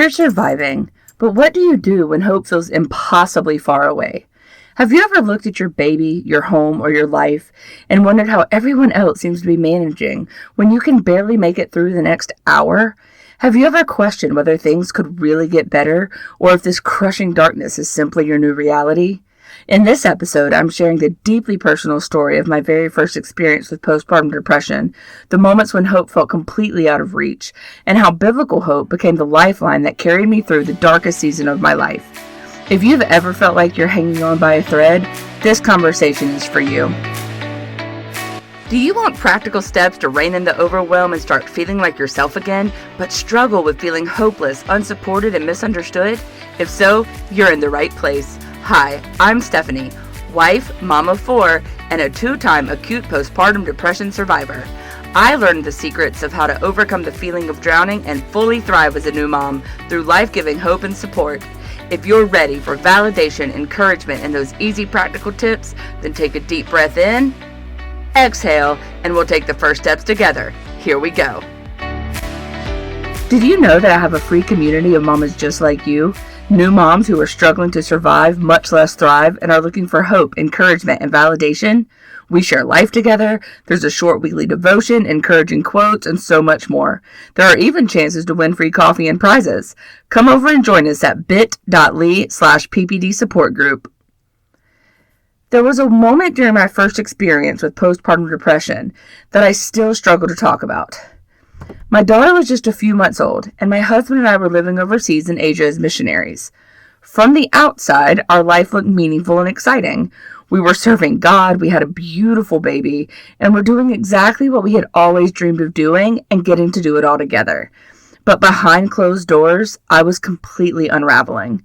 You're surviving, but what do you do when hope feels impossibly far away? Have you ever looked at your baby, your home, or your life and wondered how everyone else seems to be managing when you can barely make it through the next hour? Have you ever questioned whether things could really get better or if this crushing darkness is simply your new reality? In this episode, I'm sharing the deeply personal story of my very first experience with postpartum depression, the moments when hope felt completely out of reach, and how biblical hope became the lifeline that carried me through the darkest season of my life. If you've ever felt like you're hanging on by a thread, this conversation is for you. Do you want practical steps to rein in the overwhelm and start feeling like yourself again, but struggle with feeling hopeless, unsupported, and misunderstood? If so, you're in the right place. Hi, I'm Stephanie, wife, mom of 4, and a 2-time acute postpartum depression survivor. I learned the secrets of how to overcome the feeling of drowning and fully thrive as a new mom through life-giving hope and support. If you're ready for validation, encouragement, and those easy practical tips, then take a deep breath in, exhale, and we'll take the first steps together. Here we go. Did you know that I have a free community of mamas just like you? New moms who are struggling to survive, much less thrive, and are looking for hope, encouragement, and validation. We share life together. There's a short weekly devotion, encouraging quotes, and so much more. There are even chances to win free coffee and prizes. Come over and join us at bit.ly/PPD support group. There was a moment during my first experience with postpartum depression that I still struggle to talk about. My daughter was just a few months old, and my husband and I were living overseas in Asia as missionaries. From the outside, our life looked meaningful and exciting. We were serving God, we had a beautiful baby, and we're doing exactly what we had always dreamed of doing and getting to do it all together. But behind closed doors, I was completely unraveling.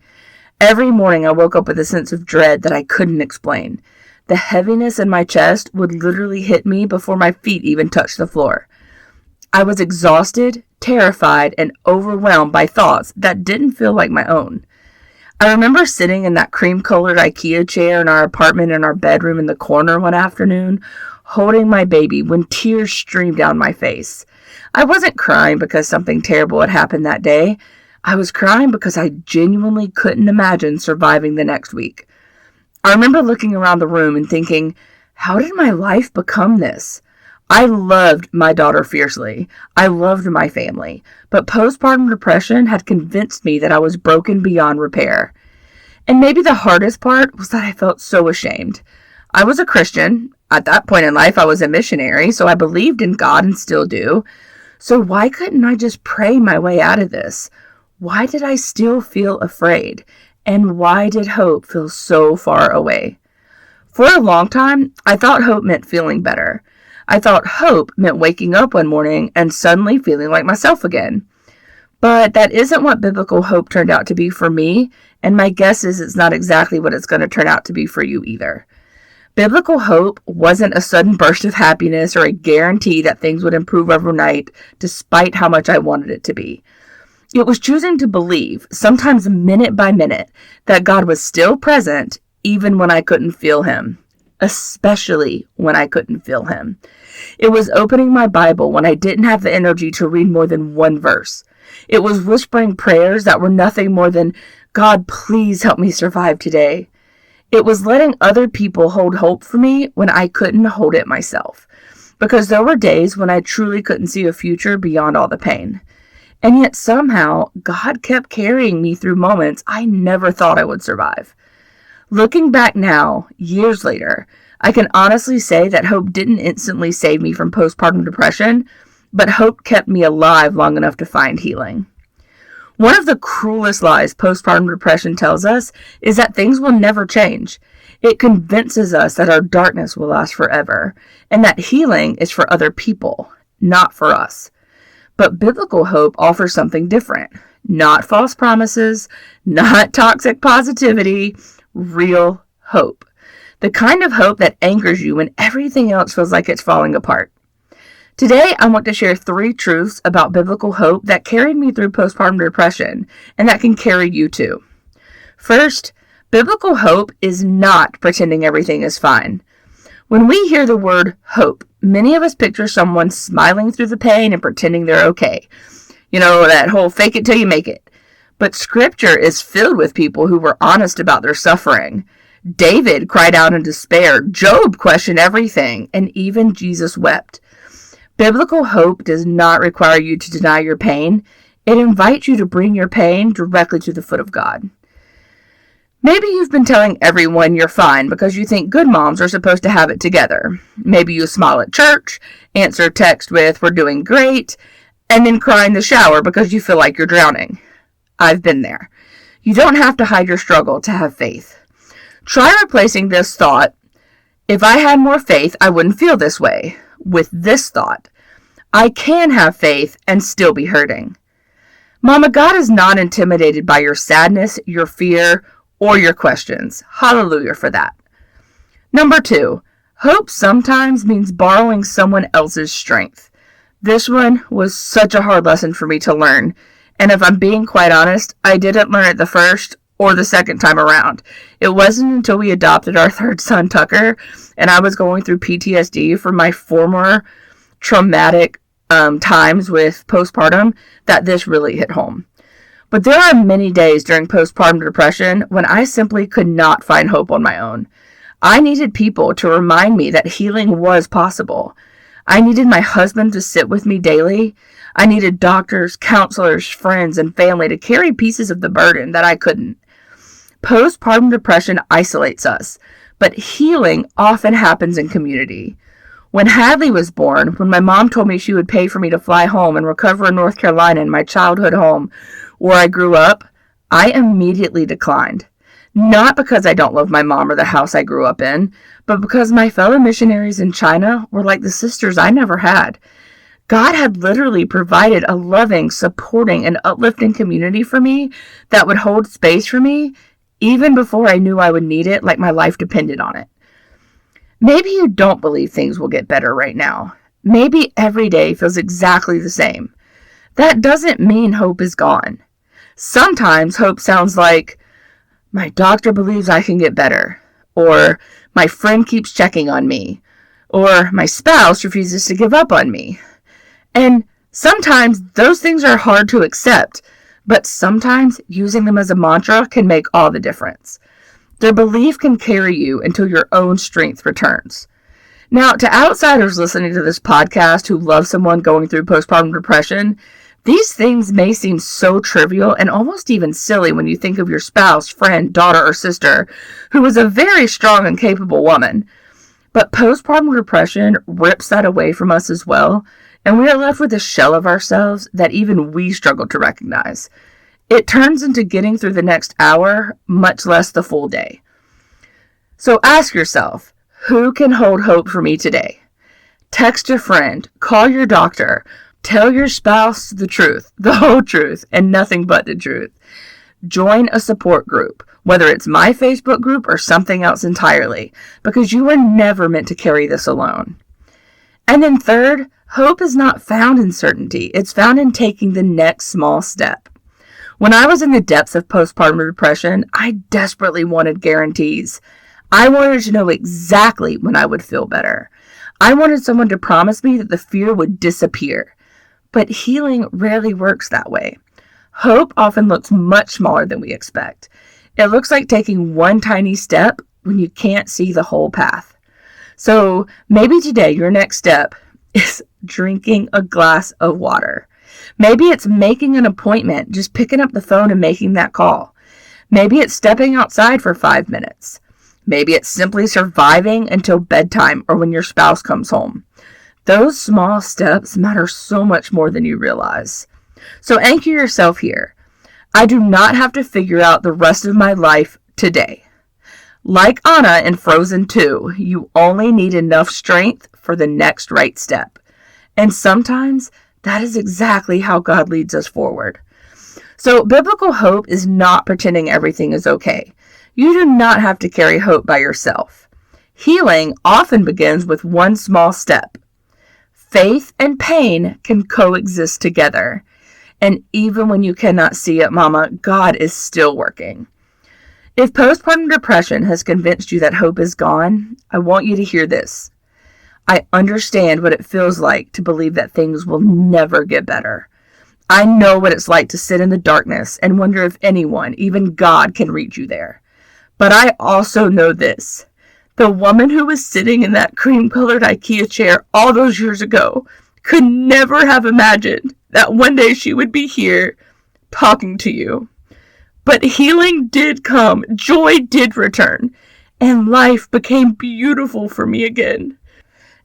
Every morning I woke up with a sense of dread that I couldn't explain. The heaviness in my chest would literally hit me before my feet even touched the floor. I was exhausted, terrified, and overwhelmed by thoughts that didn't feel like my own. I remember sitting in that cream-colored IKEA chair in our apartment in our bedroom in the corner one afternoon, holding my baby when tears streamed down my face. I wasn't crying because something terrible had happened that day. I was crying because I genuinely couldn't imagine surviving the next week. I remember looking around the room and thinking, how did my life become this? I loved my daughter fiercely. I loved my family. But postpartum depression had convinced me that I was broken beyond repair. And maybe the hardest part was that I felt so ashamed. I was a Christian. At that point in life, I was a missionary, so I believed in God and still do. So why couldn't I just pray my way out of this? Why did I still feel afraid? And why did hope feel so far away? For a long time, I thought hope meant feeling better. I thought hope meant waking up one morning and suddenly feeling like myself again. But that isn't what biblical hope turned out to be for me, and my guess is it's not exactly what it's going to turn out to be for you either. Biblical hope wasn't a sudden burst of happiness or a guarantee that things would improve overnight, despite how much I wanted it to be. It was choosing to believe, sometimes minute by minute, that God was still present even when I couldn't feel Him. Especially when I couldn't feel Him. It was opening my Bible when I didn't have the energy to read more than one verse. It was whispering prayers that were nothing more than, God, please help me survive today. It was letting other people hold hope for me when I couldn't hold it myself. Because there were days when I truly couldn't see a future beyond all the pain. And yet somehow, God kept carrying me through moments I never thought I would survive. Looking back now, years later, I can honestly say that hope didn't instantly save me from postpartum depression, but hope kept me alive long enough to find healing. One of the cruelest lies postpartum depression tells us is that things will never change. It convinces us that our darkness will last forever, and that healing is for other people, not for us. But biblical hope offers something different. Not false promises, not toxic positivity, real hope. The kind of hope that anchors you when everything else feels like it's falling apart. Today, I want to share 3 truths about biblical hope that carried me through postpartum depression and that can carry you too. First, biblical hope is not pretending everything is fine. When we hear the word hope, many of us picture someone smiling through the pain and pretending they're okay. You know, that whole fake it till you make it. But scripture is filled with people who were honest about their suffering. David cried out in despair. Job questioned everything, and even Jesus wept. Biblical hope does not require you to deny your pain. It invites you to bring your pain directly to the foot of God. Maybe you've been telling everyone you're fine because you think good moms are supposed to have it together. Maybe you smile at church, answer text with, "We're doing great," and then cry in the shower because you feel like you're drowning. I've been there. You don't have to hide your struggle to have faith. Try replacing this thought, "If I had more faith, I wouldn't feel this way," with this thought, "I can have faith and still be hurting." Mama, God is not intimidated by your sadness, your fear, or your questions. Hallelujah for that. Number 2, hope sometimes means borrowing someone else's strength. This one was such a hard lesson for me to learn. And if I'm being quite honest, I didn't learn it the first or the second time around. It wasn't until we adopted our third son, Tucker, and I was going through PTSD from my former traumatic times with postpartum that this really hit home. But there are many days during postpartum depression when I simply could not find hope on my own. I needed people to remind me that healing was possible. I needed my husband to sit with me daily. I needed doctors, counselors, friends, and family to carry pieces of the burden that I couldn't. Postpartum depression isolates us, but healing often happens in community. When Hadley was born, when my mom told me she would pay for me to fly home and recover in North Carolina in my childhood home where I grew up, I immediately declined. Not because I don't love my mom or the house I grew up in, but because my fellow missionaries in China were like the sisters I never had. God had literally provided a loving, supporting, and uplifting community for me that would hold space for me even before I knew I would need it, like my life depended on it. Maybe you don't believe things will get better right now. Maybe every day feels exactly the same. That doesn't mean hope is gone. Sometimes hope sounds like, "My doctor believes I can get better," or "My friend keeps checking on me," or "My spouse refuses to give up on me." And sometimes those things are hard to accept, but sometimes using them as a mantra can make all the difference. Their belief can carry you until your own strength returns. Now, to outsiders listening to this podcast who love someone going through postpartum depression, these things may seem so trivial and almost even silly when you think of your spouse, friend, daughter, or sister who was a very strong and capable woman. But postpartum depression rips that away from us as well, and we are left with a shell of ourselves that even we struggle to recognize. It turns into getting through the next hour, much less the full day. So ask yourself, who can hold hope for me today? Text a friend, call your doctor, tell your spouse the truth, the whole truth, and nothing but the truth. Join a support group, whether it's my Facebook group or something else entirely, because you were never meant to carry this alone. And then third, hope is not found in certainty. It's found in taking the next small step. When I was in the depths of postpartum depression, I desperately wanted guarantees. I wanted to know exactly when I would feel better. I wanted someone to promise me that the fear would disappear. But healing rarely works that way. Hope often looks much smaller than we expect. It looks like taking one tiny step when you can't see the whole path. So maybe today your next step is drinking a glass of water. Maybe it's making an appointment, just picking up the phone and making that call. Maybe it's stepping outside for 5 minutes. Maybe it's simply surviving until bedtime or when your spouse comes home. Those small steps matter so much more than you realize. So anchor yourself here. I do not have to figure out the rest of my life today. Like Anna in Frozen 2, you only need enough strength for the next right step. And sometimes that is exactly how God leads us forward. So biblical hope is not pretending everything is okay. You do not have to carry hope by yourself. Healing often begins with one small step. Faith and pain can coexist together. And even when you cannot see it, Mama, God is still working. If postpartum depression has convinced you that hope is gone, I want you to hear this. I understand what it feels like to believe that things will never get better. I know what it's like to sit in the darkness and wonder if anyone, even God, can reach you there. But I also know this. The woman who was sitting in that cream-colored IKEA chair all those years ago could never have imagined that one day she would be here talking to you. But healing did come, joy did return, and life became beautiful for me again.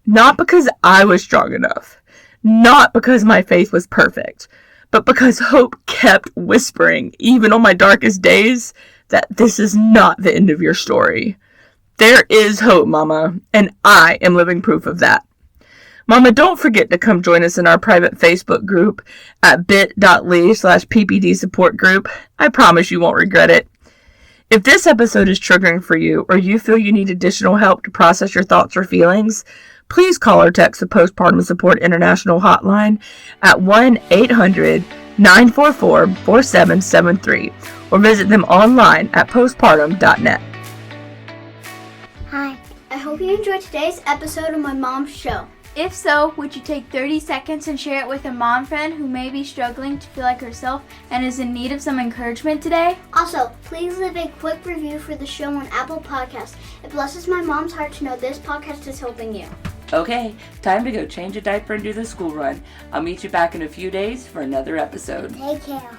Not because I was strong enough, not because my faith was perfect, but because hope kept whispering, even on my darkest days, that this is not the end of your story. There is hope, Mama, and I am living proof of that. Mama, don't forget to come join us in our private Facebook group at bit.ly/PPD support group. I promise you won't regret it. If this episode is triggering for you, or you feel you need additional help to process your thoughts or feelings, please call or text the Postpartum Support International hotline at 1-800-944-4773 or visit them online at postpartum.net. Hi, I hope you enjoyed today's episode of my mom's show. If so, would you take 30 seconds and share it with a mom friend who may be struggling to feel like herself and is in need of some encouragement today? Also, please leave a quick review for the show on Apple Podcasts. It blesses my mom's heart to know this podcast is helping you. Okay, time to go change a diaper and do the school run. I'll meet you back in a few days for another episode. Take care.